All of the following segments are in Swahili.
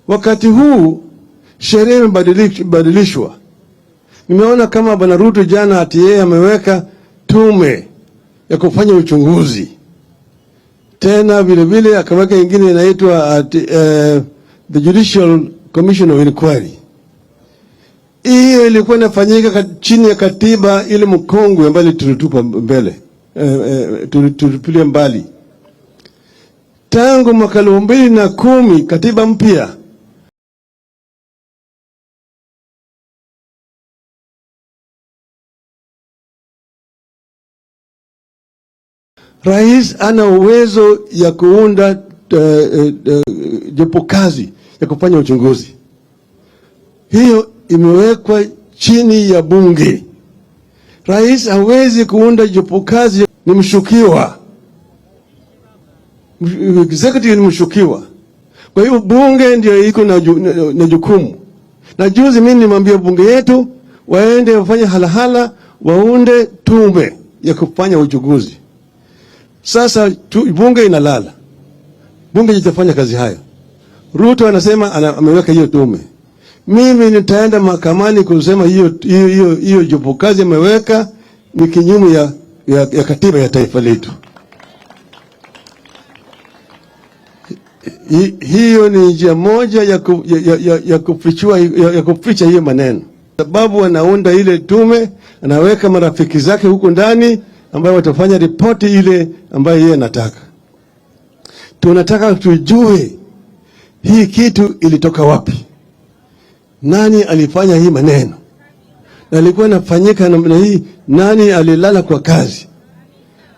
Wakati huu sheria imebadilishwa. Nimeona kama Bwana Ruto jana ati yeye ameweka tume ya kufanya uchunguzi. Tena vile vile akaweka ingine inaitwa the Judicial Commission of Inquiry. Hiyo ilikuwa inafanyika chini ya katiba ile mkongwe ambayo tulitupa mbele, tulitupilia mbali. Tangu mwaka 2010 katiba mpya rais ana uwezo ya kuunda jopo kazi ya kufanya uchunguzi. Hiyo imewekwa chini ya bunge. Rais hawezi kuunda jopo kazi, ni mshukiwa. Executive ni mshukiwa. Kwa hiyo bunge ndio iko na jukumu. Na juzi mimi nimwambia bunge yetu waende wafanye halahala, waunde tume ya kufanya uchunguzi. Sasa bunge inalala. Bunge litafanya kazi hayo. Ruto anasema ameweka hiyo tume. Mimi nitaenda mahakamani kusema hiyo jopo kazi ameweka ni kinyume ya katiba ya taifa letu. Hiyo ni njia moja ya kuficha hiyo maneno. Sababu anaunda ile tume, anaweka marafiki zake huko ndani ambayo watafanya ripoti ile ambayo yeye anataka. Tunataka tujue hii kitu ilitoka wapi. Nani alifanya hii maneno? Na ilikuwa inafanyika namna hii, nani alilala kwa kazi?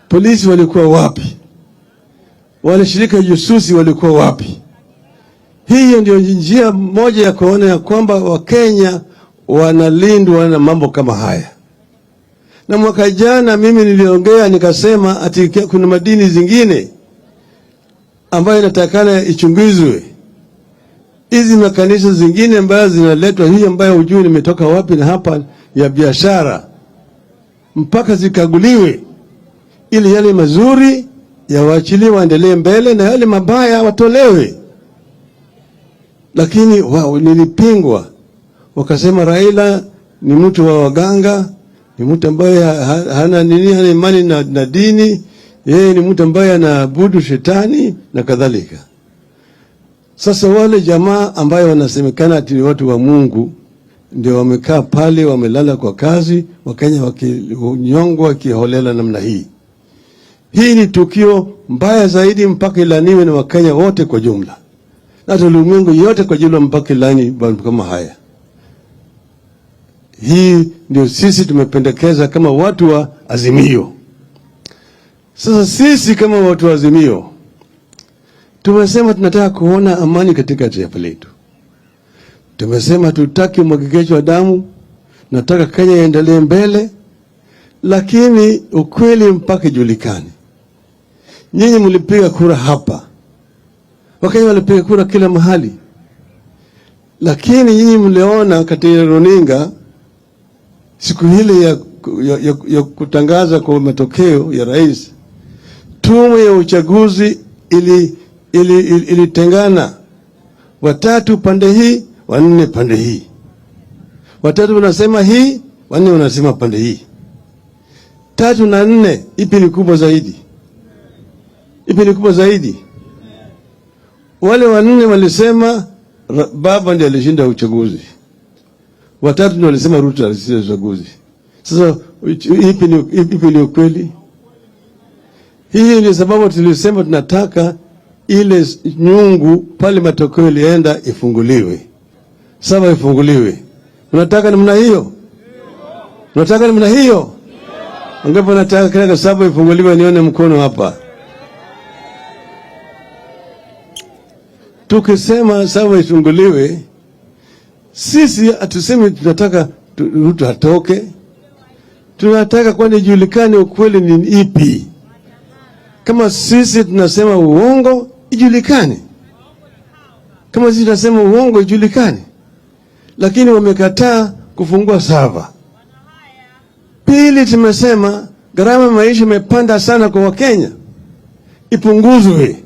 Polisi walikuwa wapi? Wale shirika jasusi walikuwa wapi? Hiyo ndio njia moja ya kuona ya kwamba Wakenya wanalindwa na mambo kama haya. Na mwaka jana mimi niliongea nikasema ati kuna madini zingine ambayo inatakana ichunguzwe. Hizi makanisa zingine ambazo zinaletwa, hii ambayo hujui nimetoka wapi na hapa ya biashara, mpaka zikaguliwe ili yale mazuri yawaachiliwe waendelee mbele na yale mabaya watolewe. Lakini nilipingwa. Wakasema Raila ni mtu wa waganga, ni mtu ambaye hana imani na dini, yeye ni mtu ambaye anaabudu shetani na kadhalika. Sasa wale jamaa ambayo wanasemekana ati ni watu wa Mungu ndio wamekaa pale, wamelala kwa kazi, Wakenya wakinyongwa kiholela namna hii. Hii ni tukio mbaya zaidi, mpaka ilaniwe na Wakenya wote kwa jumla, na ulimwengu yote kwa jumla, mpaka ilani kama haya. Hii ndio sisi tumependekeza kama watu wa Azimio. Sasa sisi kama watu wa Azimio tumesema tunataka kuona amani katika taifa letu. Tumesema tutaki umwagikaji wa damu, nataka Kenya iendelee mbele, lakini ukweli mpaka ijulikane. Nyinyi mlipiga kura hapa, Wakenya walipiga kura kila mahali, lakini nyinyi mliona katika runinga siku hile ya kutangaza kwa matokeo ya rais, tume ya uchaguzi ilitengana, watatu pande hii, wanne pande hii. Watatu wanasema hii, wanne wanasema pande hii. 3 na 4, ipi ni kubwa zaidi? Ipi ni kubwa zaidi? Wale wanne walisema baba ndiye alishinda uchaguzi. Watatu ndio walisema Ruto alishinda uchaguzi. Sasa ipi ni ukweli? Hii ni sababu tulisema tunataka ile nyungu pale matokeo ilienda ifunguliwe. Sasa ifunguliwe. Unataka namna hiyo? Unataka namna hiyo? Angapo nataka kila saba ifunguliwe, nione mkono hapa. Tukisema saba ifunguliwe, sisi hatusemi tunataka Ruto atoke. Tunataka kwani ijulikane ukweli ni ipi. Kama sisi tunasema uongo, ijulikane. Kama sisi tunasema uongo, ijulikane. Lakini wamekataa kufungua sava. Pili, tumesema gharama maisha imepanda sana kwa Wakenya, ipunguzwe.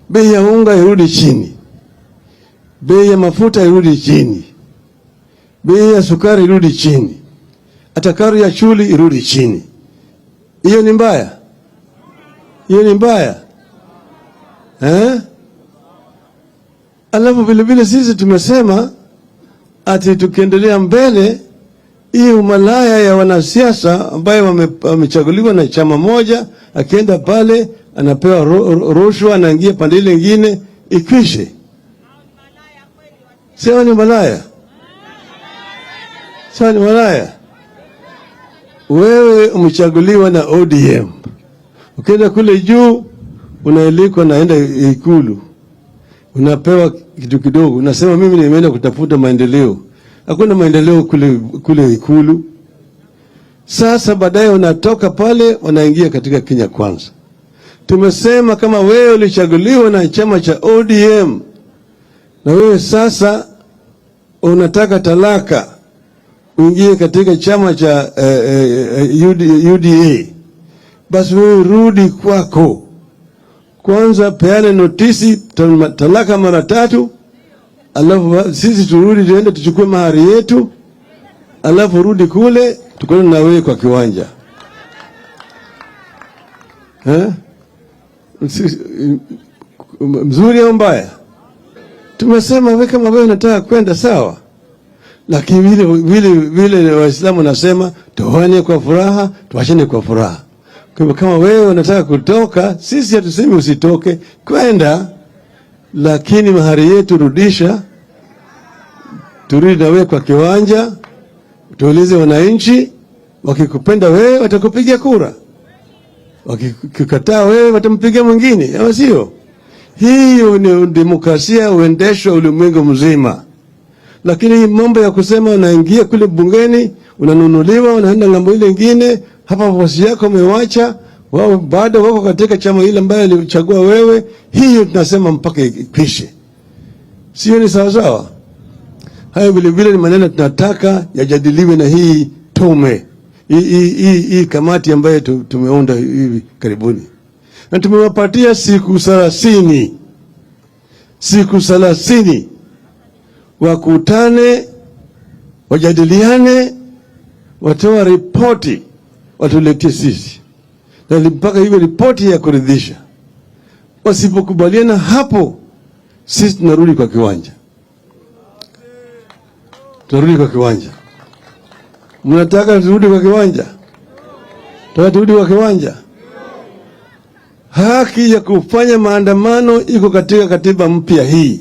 Bei ya unga irudi chini. bei ya mafuta irudi chini, bei ya sukari irudi chini, hata karo ya shule irudi chini. Hiyo ni mbaya? Hiyo ni mbaya eh? Alafu vile vile sisi tumesema ati tukiendelea mbele, hii umalaya ya wanasiasa ambayo wamechaguliwa na chama moja, akienda pale anapewa rushwa, anaingia pande ile nyingine, ikwishe. Sio ni malaya? Sio ni malaya? Wewe umechaguliwa na ODM, ukienda kule juu unaelikwa, naenda Ikulu, unapewa kitu kidogo, unasema mimi nimeenda kutafuta maendeleo. Hakuna maendeleo kule Ikulu. Sasa baadaye unatoka pale, unaingia katika Kenya Kwanza. Tumesema kama wewe ulichaguliwa na chama cha ODM na wewe sasa unataka talaka, uingie katika chama cha UDA, basi wewe rudi kwako kwanza, peane notisi talaka mara 3, alafu sisi turudi tuende tuchukue mahari yetu, alafu rudi kule tukone na wewe kwa kiwanja. Mzuri au mbaya? Tumesema wewe kama wewe unataka kwenda sawa, lakini vile Waislamu nasema tuone kwa furaha, tuachane kwa furaha. Kama wewe unataka kutoka, sisi hatusemi usitoke, kwenda, lakini mahari yetu rudisha, turudi na wewe kwa kiwanja, tuulize wananchi, wakikupenda wewe watakupigia kura, wakikukataa wewe watampigia mwingine, ama sio? Hiyo ni demokrasia uendeshwa ulimwengu mzima. Lakini mambo ya kusema unaingia kule bungeni, unanunuliwa, unaenda ngambo ile nyingine, hapa wafuasi yako umewacha, wao bado wako katika chama ile ambayo alichagua wewe, hiyo tunasema mpaka ikwishe. Sio ni sawa sawa? Hayo vile vile ni maneno tunataka yajadiliwe na hii tume. Hii kamati ambayo tumeunda hivi karibuni. Na tumewapatia siku 30. Siku 30 wakutane, wajadiliane, watoa ripoti, watuletee sisi. Na mpaka hiyo ripoti ya kuridhisha. Wasipokubaliana hapo, sisi tunarudi kwa kiwanja. Tunarudi kwa kiwanja. Mnataka turudi kwa kiwanja? Turudi kwa kiwanja. Haki ya kufanya maandamano iko katika katiba mpya hii.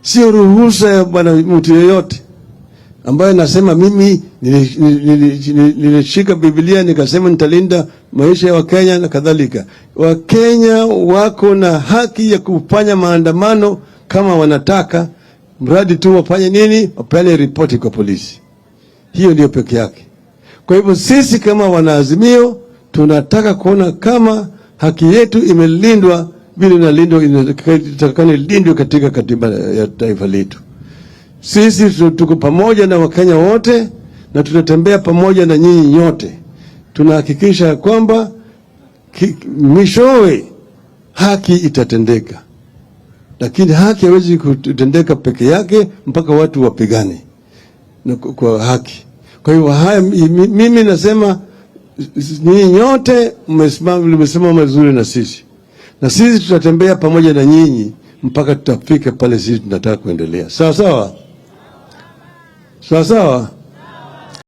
Sio ruhusa ya bwana mtu yeyote ambaye nasema mimi nilishika Biblia nikasema nitalinda maisha ya Wakenya na kadhalika. Wakenya wako na haki ya kufanya maandamano kama wanataka, mradi tu wafanye nini? Wapeleke ripoti kwa polisi. Hiyo ndio peke yake. Kwa hivyo sisi kama wanaazimio tunataka kuona kama haki yetu imelindwa vile inalindwa, inatakana ilindwe katika katiba ya taifa letu. Sisi tuko pamoja na Wakenya wote na tunatembea pamoja na nyinyi nyote. Tunahakikisha kwamba mwishowe haki itatendeka. Lakini haki haiwezi kutendeka peke yake mpaka watu wapigane kwa haki. Kwa hiyo haya mimi nasema nyinyi nyote mmesimama mazuri na sisi. Na sisi tutatembea pamoja na nyinyi mpaka tutafika pale sisi tunataka kuendelea. Sawa sawa? Sawa sawa?